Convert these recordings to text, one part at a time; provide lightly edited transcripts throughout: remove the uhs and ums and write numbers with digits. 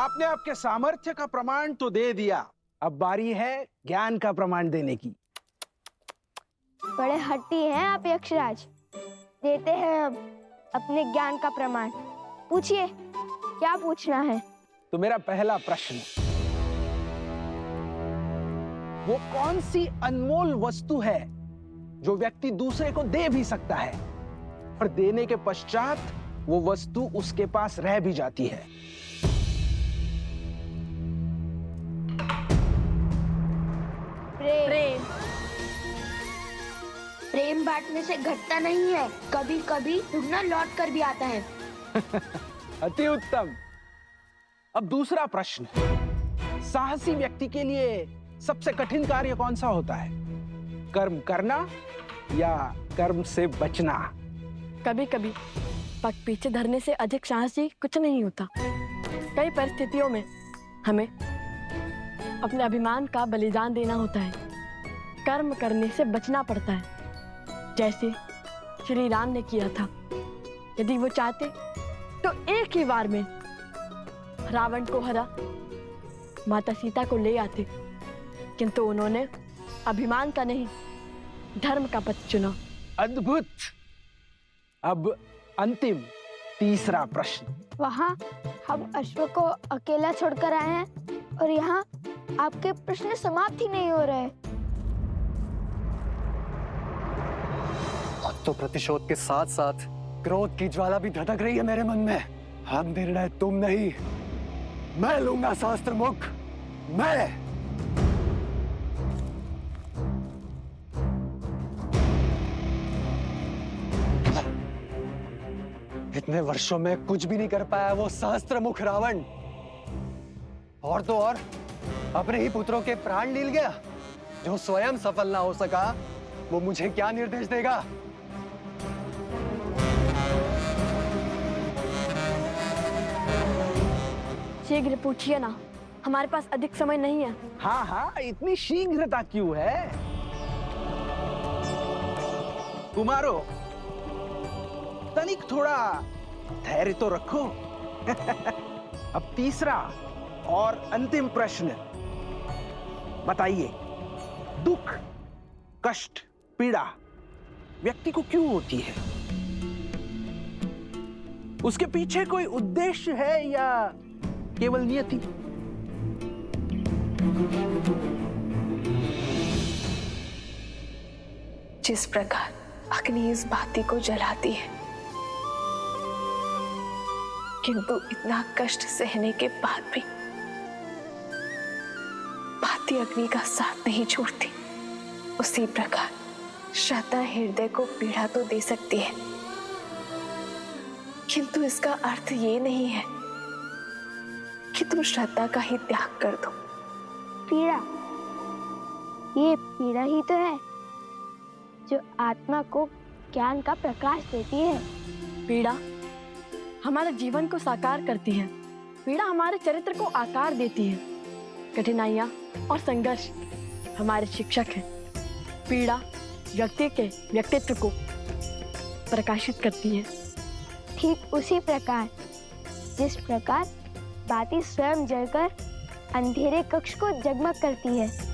आपने आपके सामर्थ्य का प्रमाण तो दे दिया, अब बारी है ज्ञान का प्रमाण देने की। बड़े हट्टी हैं आप यक्षराज। देते हैं अब अपने ज्ञान का प्रमाण। पूछिए, क्या पूछना है? तो मेरा पहला प्रश्न, वो कौन सी अनमोल वस्तु है जो व्यक्ति दूसरे को दे भी सकता है और देने के पश्चात वो वस्तु उसके पास रह भी जाती है? प्रेम। प्रेम बांटने से घटता नहीं है, कभी कभी दुगना लौट कर भी आता है। अति उत्तम। अब दूसरा प्रश्न, साहसी व्यक्ति के लिए सबसे कठिन कार्य कौन सा होता है? कर्म करना या कर्म से बचना? कभी कभी पग पीछे धरने से अधिक साहसी कुछ नहीं होता। कई परिस्थितियों में हमें अपने अभिमान का बलिदान देना होता है, कर्म करने से बचना पड़ता है, जैसे श्री राम ने किया था। यदि वो चाहते तो एक ही बार में रावण को हरा माता सीता को ले आते, किंतु उन्होंने अभिमान का नहीं, धर्म का पथ चुना। अद्भुत। अब अंतिम तीसरा प्रश्न। वहाँ हम अश्व को अकेला छोड़कर आए हैं और यहाँ आपके प्रश्न समाप्त ही नहीं हो रहे। अब तो प्रतिशोध के साथ साथ क्रोध की ज्वाला भी धधक रही है मेरे मन में। हम निर्णय तुम नहीं, मैं लूंगा शास्त्र मुख, मैं। इतने वर्षों में कुछ भी नहीं कर पाया वो शास्त्र मुख रावण, और तो और अपने ही पुत्रों के प्राण लील गया। जो स्वयं सफल ना हो सका वो मुझे क्या निर्देश देगा? शीघ्र पूछिए ना, हमारे पास अधिक समय नहीं है। हाँ हाँ, इतनी शीघ्रता क्यों है? कुमारो, तनिक थोड़ा धैर्य तो रखो। अब तीसरा और अंतिम प्रश्न, बताइए, दुख, कष्ट, पीड़ा व्यक्ति को क्यों होती है? उसके पीछे कोई उद्देश्य है या केवल नियति? जिस प्रकार अग्नि इस बाती को जलाती है, किंतु इतना कष्ट सहने के बाद भी बाती अग्नि का साथ नहीं छोड़ती, उसी प्रकार श्रद्धा हृदय को पीड़ा तो दे सकती है, किंतु इसका अर्थ ये नहीं है कि तुम श्रद्धा का ही त्याग कर दो। पीड़ा, ये पीड़ा ही तो है जो आत्मा को ज्ञान का प्रकाश देती है। पीड़ा हमारे जीवन को साकार करती है, पीड़ा हमारे चरित्र को आकार देती है। कठिनाइयाँ और संघर्ष हमारे शिक्षक हैं। पीड़ा व्यक्ति के व्यक्तित्व को प्रकाशित करती है। ठीक उसी प्रकार जिस प्रकार बाती स्वयं जलकर अंधेरे कक्ष को जगमग करती है।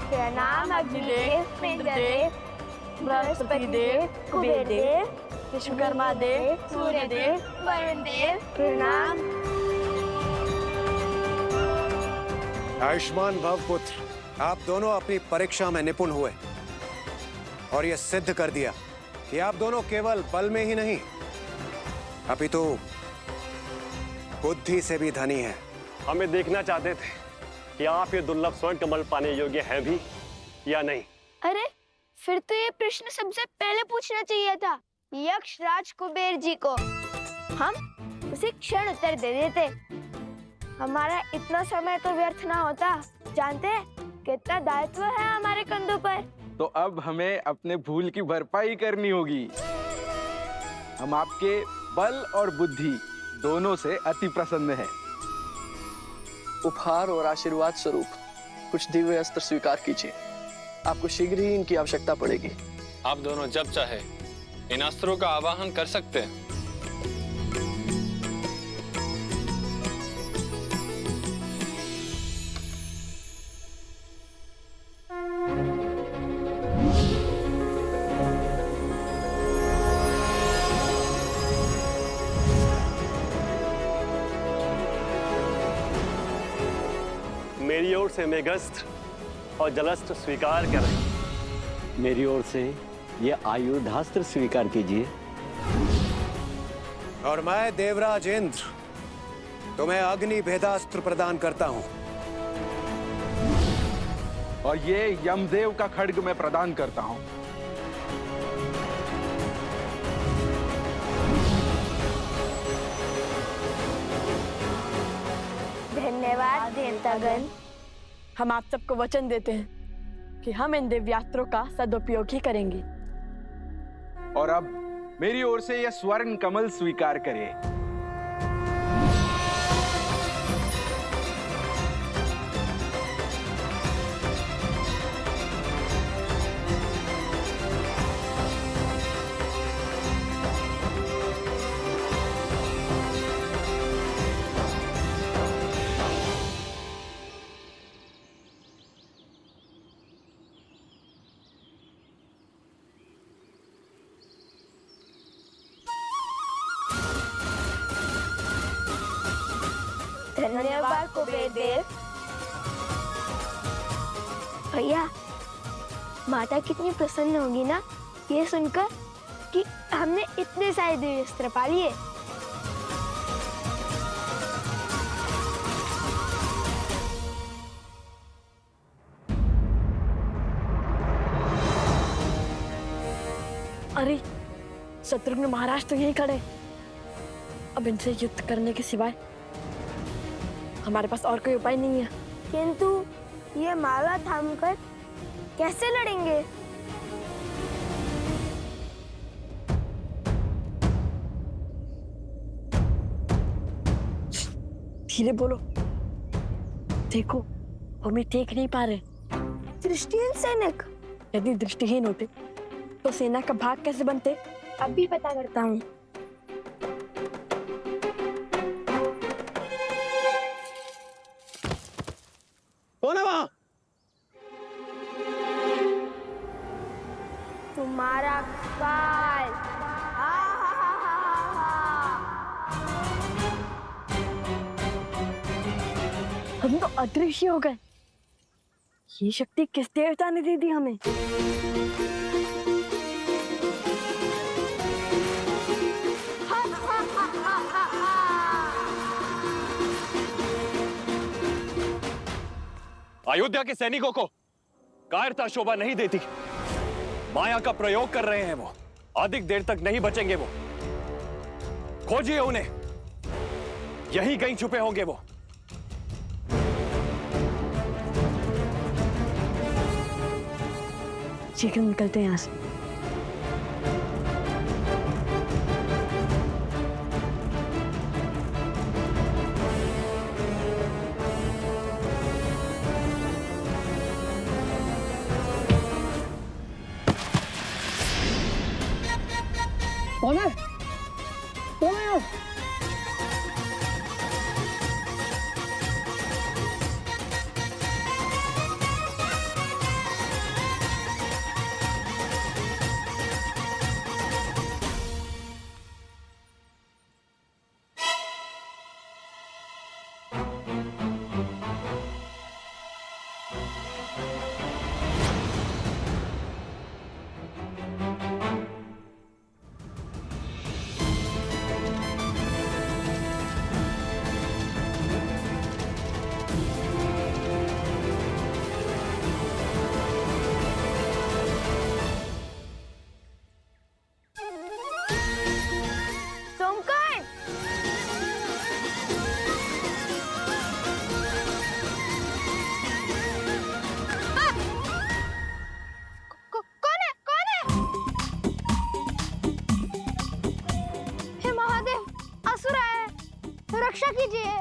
प्रणाम अग्निदेव, इंद्रदेव, बृहस्पति देव, कुबेर देव, विश्वकर्मा देव, सूर्य देव, वरुण देव, प्रणाम। आयुष्मान भव पुत्र, आप दोनों अपनी परीक्षा में निपुण हुए और ये सिद्ध कर दिया कि आप दोनों केवल बल में ही नहीं अपितु बुद्धि से भी धनी हैं। हमें देखना चाहते थे कि आप ये दुर्लभ स्वर्ण कमल पाने योग्य हैं भी या नहीं। अरे, फिर तो ये प्रश्न सबसे पहले पूछना चाहिए था यक्षराज कुबेर जी को। हम उसी क्षण उत्तर दे देते। हमारा इतना समय तो व्यर्थ ना होता। जानते हैं कितना दायित्व है हमारे कंधों पर। तो अब हमें अपने भूल की भरपाई करनी होगी। हम आपके बल और बुद्धि दोनों से अति प्रसन्न हैं। उपहार और आशीर्वाद स्वरूप कुछ दिव्य अस्त्र स्वीकार कीजिए। आपको शीघ्र ही इनकी आवश्यकता पड़ेगी। आप दोनों जब चाहे इन अस्त्रों का आवाहन कर सकते हैं। मेरी ओर से मेघस्त्र और जलस्त्र स्वीकार करें। मेरी ओर से ये आयुधास्त्र स्वीकार कीजिए। और मैं देवराज इंद्र तुम्हें अग्नि भेदास्त्र प्रदान करता हूं। और ये यमदेव का खड्ग मैं प्रदान करता हूं। धन्यवाद देवतागण। हम आप सबको वचन देते हैं कि हम इन दिव्यास्त्रों का सदुपयोग ही करेंगे। और अब मेरी ओर से यह स्वर्ण कमल स्वीकार करें। धन्यवाद कुबेर देव। भैया, माता कितनी प्रसन्न होगी ना ये सुनकर कि हमने इतने सारे दिव्य अस्त्र पा लिए। अरे शत्रुघ्न महाराज तो यही खड़े। अब इनसे युद्ध करने के सिवाय हमारे पास और कोई उपाय नहीं है। किंतु ये माला थामकर कैसे लड़ेंगे? धीरे बोलो। देखो, हम ये देख नहीं पा रहे। दृष्टिहीन सैनिक। यदि दृष्टिहीन होते तो सेना का भाग कैसे बनते? अब भी पता करता हूँ। कौन है वहां? तुम्हारा काल। हम तो अदृश्य हो गए। ये शक्ति किस देवता ने दे दी हमें? अयोध्या के सैनिकों को कायरता शोभा नहीं देती। माया का प्रयोग कर रहे हैं वो। अधिक देर तक नहीं बचेंगे वो। खोजिए उन्हें, यहीं कहीं छुपे होंगे वो। शीघ्र निकलते हैं यहाँ से। कौन है? कौन है? कीजिए।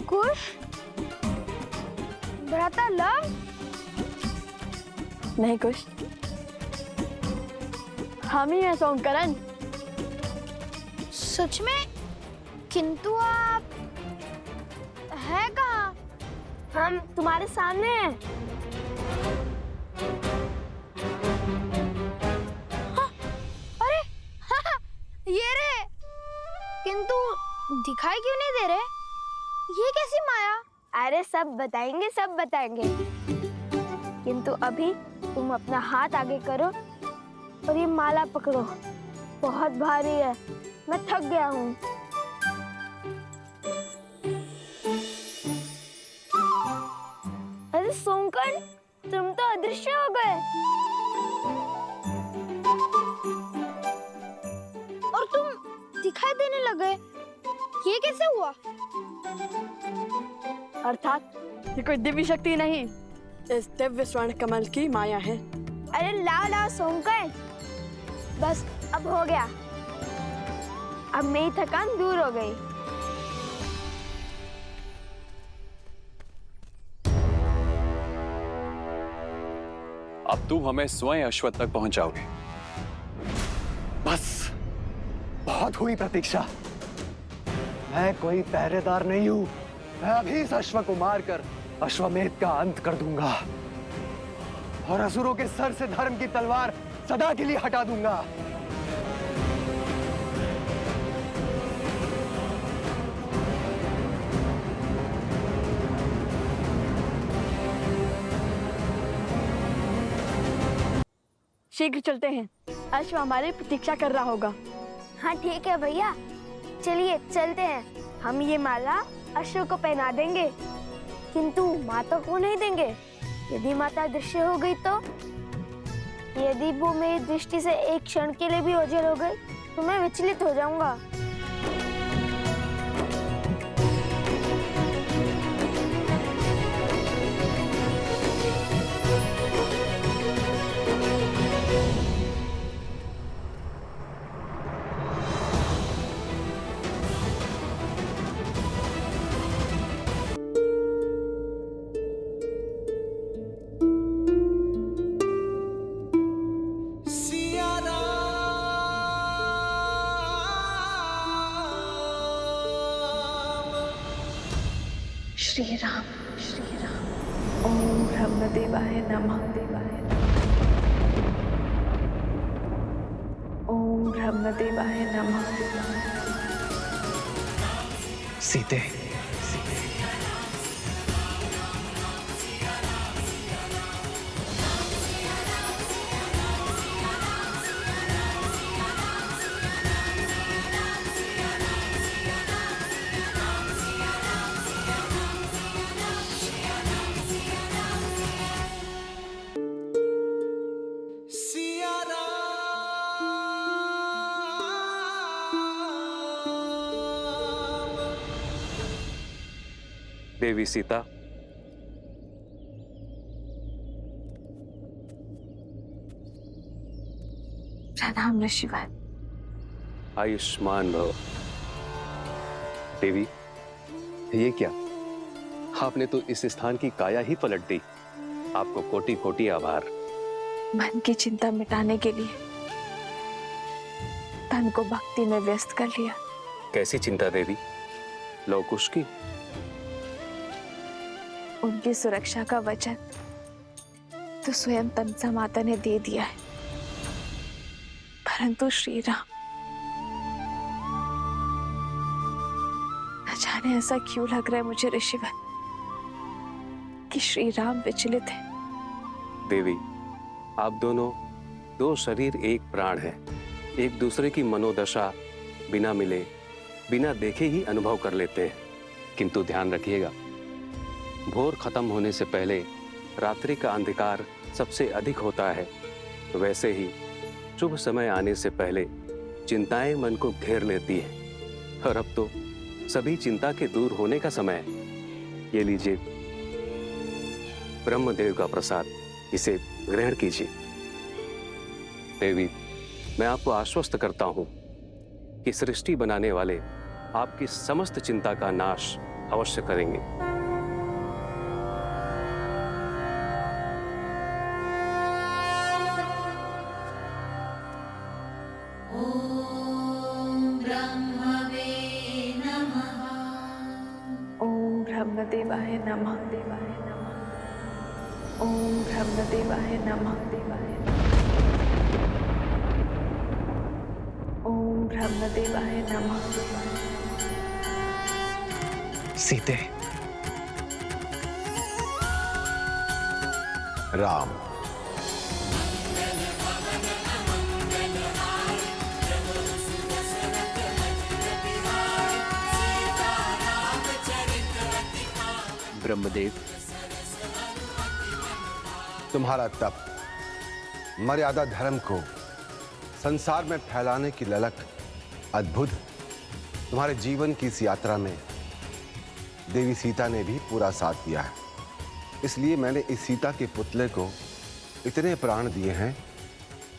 खुश? भ्राता लव? नहीं कुछ, हम ही हैं सोमकरण। सच में? किंतु आप है कहाँ? हम तुम्हारे सामने हैं। हाँ, अरे ये रे। किंतु दिखाई क्यों नहीं दे रहे? ये कैसी माया? अरे सब बताएंगे, सब बताएंगे। किंतु अभी तुम अपना हाथ आगे करो और ये माला पकड़ो। बहुत भारी है, मैं थक गया हूँ। अरे सोमकर्ण, तुम तो अदृश्य हो गए और तुम दिखाई देने लगे। ये कैसे हुआ? अर्थात ये कोई दिव्य शक्ति नहीं, इस दिव्य स्वर्ण कमल की माया है। अरे लाओ लाओ सोमकर्ण, बस अब हो गया। अब मेरी थकान दूर हो गई। अब तुम हमें स्वयं अश्वत्थ तक पहुंचाओगे। बस बहुत हुई प्रतीक्षा। मैं कोई पहरेदार नहीं हूं। मैं अभी इस अश्व को मारकर अश्वमेध का अंत कर दूंगा और असुरों के सर से धर्म की तलवार सदा के लिए हटा दूंगा। शीघ्र चलते हैं, अश्व हमारी प्रतीक्षा कर रहा होगा। हाँ ठीक है भैया, चलिए चलते हैं। हम ये माला अश्व को पहना देंगे, किंतु माता को नहीं देंगे। यदि माता दृश्य हो गई तो? यदि वो मेरी दृष्टि से एक क्षण के लिए भी ओझल हो गई तो मैं विचलित हो जाऊंगा। श्री राम ओम ब्रह्मदेवाय नमः। ओम ब्रह्मदेवाय नमः। सीते, देवी सीता, प्रणाम ऋषिवर। आयुष्मान भव। देवी, ये क्या? आपने तो इस स्थान की काया ही पलट दी। आपको कोटि कोटि आभार। मन की चिंता मिटाने के लिए तन को भक्ति में व्यस्त कर लिया। कैसी चिंता देवी? लवकुश की? उनकी सुरक्षा का वचन तो स्वयं तमसा माता ने दे दिया है, परंतु श्री राम, न जाने ऐसा क्यों लग रहा है मुझे ऋषिवर कि श्री राम विचलित है। देवी, आप दोनों दो शरीर एक प्राण हैं। एक दूसरे की मनोदशा बिना मिले, बिना देखे ही अनुभव कर लेते हैं। किंतु ध्यान रखिएगा, भोर खत्म होने से पहले रात्रि का अंधकार सबसे अधिक होता है। वैसे ही शुभ समय आने से पहले चिंताएं मन को घेर लेती हैं। और अब तो सभी चिंता के दूर होने का समय है। ये लीजिए ब्रह्मदेव का प्रसाद, इसे ग्रहण कीजिए। देवी, मैं आपको आश्वस्त करता हूं कि सृष्टि बनाने वाले आपकी समस्त चिंता का नाश अवश्य करेंगे। ओम ब्रह्मदेवाय नमः देवाय नमः। ओम ब्रह्मदेवाय नमः देवाय नमः। ओम ब्रह्मदेवाय नमः देवाय नमः। सीते, राम, ब्रह्मदेव, तुम्हारा तप मर्यादा धर्म को संसार में फैलाने की ललक अद्भुत। तुम्हारे जीवन की इस यात्रा में देवी सीता ने भी पूरा साथ दिया है। इसलिए मैंने इस सीता के पुतले को इतने प्राण दिए हैं,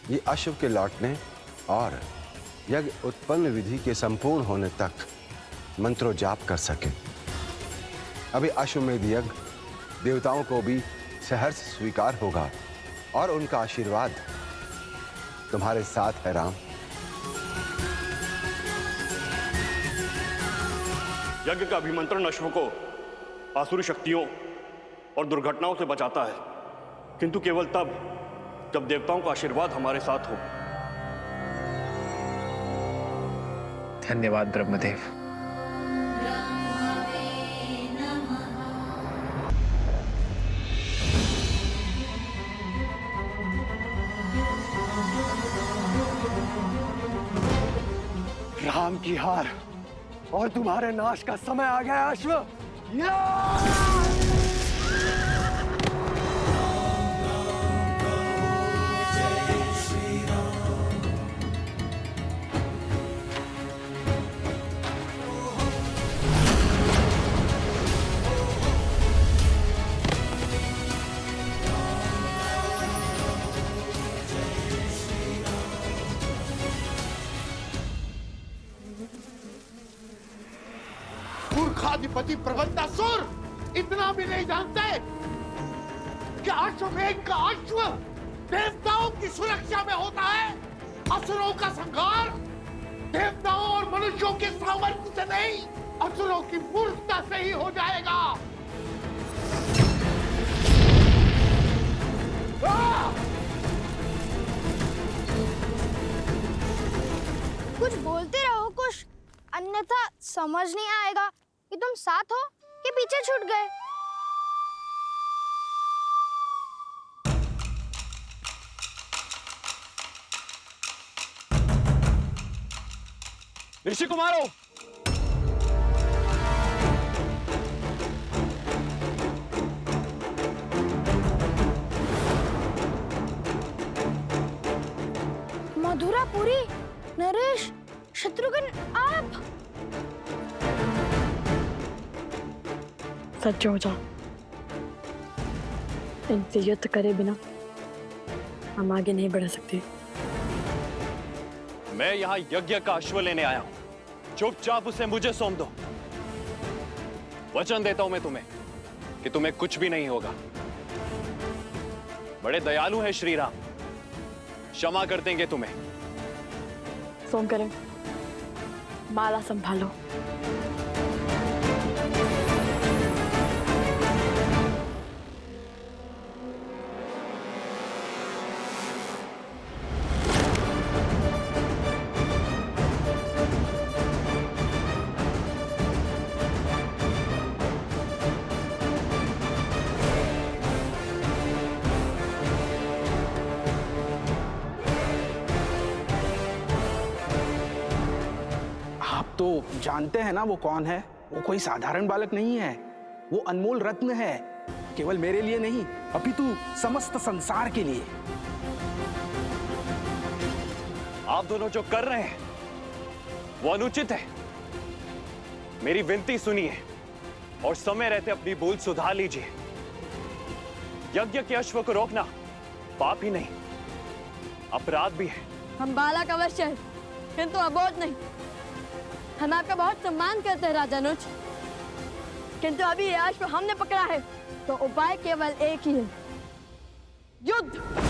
ये अश्व के लौटने और यज्ञ उत्पन्न विधि के संपूर्ण होने तक मंत्रो जाप कर सके। अभी अश्वमेध यज्ञ देवताओं को भी सहर्ष स्वीकार होगा और उनका आशीर्वाद तुम्हारे साथ है राम। यज्ञ का अभिमंत्रण अश्व को आसुरी शक्तियों और दुर्घटनाओं से बचाता है, किंतु केवल तब जब देवताओं का आशीर्वाद हमारे साथ हो। धन्यवाद ब्रह्मदेव। राम की हार और तुम्हारे नाश का समय आ गया अश्व। मूर्खाधिपति प्रबंधासुर, इतना भी नहीं जानते कि अश्वमेध का अश्व देवताओं की सुरक्षा में होता है। असुरों का संहार देवताओं और मनुष्यों के सामर्थ्य से नहीं, असुरों की मूर्खता से ही हो जाएगा। कुछ बोलते रहो कुछ, अन्यथा समझ नहीं आएगा कि तुम साथ हो कि पीछे छूट गए। ऋषि कुमारों, मधुरापुरी, नरेश, शत्रुघ्न, आप सच हो जाओ। इनसे युद्ध करे बिना हम आगे नहीं बढ़ सकते। मैं यहाँ यज्ञ का अश्व लेने आया हूँ। चुपचाप उसे मुझे सौंप दो। वचन देता हूं मैं तुम्हें कि तुम्हें कुछ भी नहीं होगा। बड़े दयालु हैं श्री राम, क्षमा कर देंगे तुम्हें। सोम करें, माला संभालो। तो जानते हैं ना वो कौन है। वो कोई साधारण बालक नहीं है, वो अनमोल रत्न है, केवल मेरे लिए नहीं अपितु समस्त संसार के लिए। आप दोनों जो कर रहे हैं वो अनुचित है। मेरी विनती सुनिए और समय रहते अपनी भूल सुधार लीजिए। यज्ञ के अश्व को रोकना पाप ही नहीं, अपराध भी है। हम बालक अवश्य हैं, किंतु अबोध नहीं। हम आपका बहुत सम्मान करते हैं राजानुज, किंतु अभी ये अश्व हमने पकड़ा है, तो उपाय केवल एक ही है, युद्ध।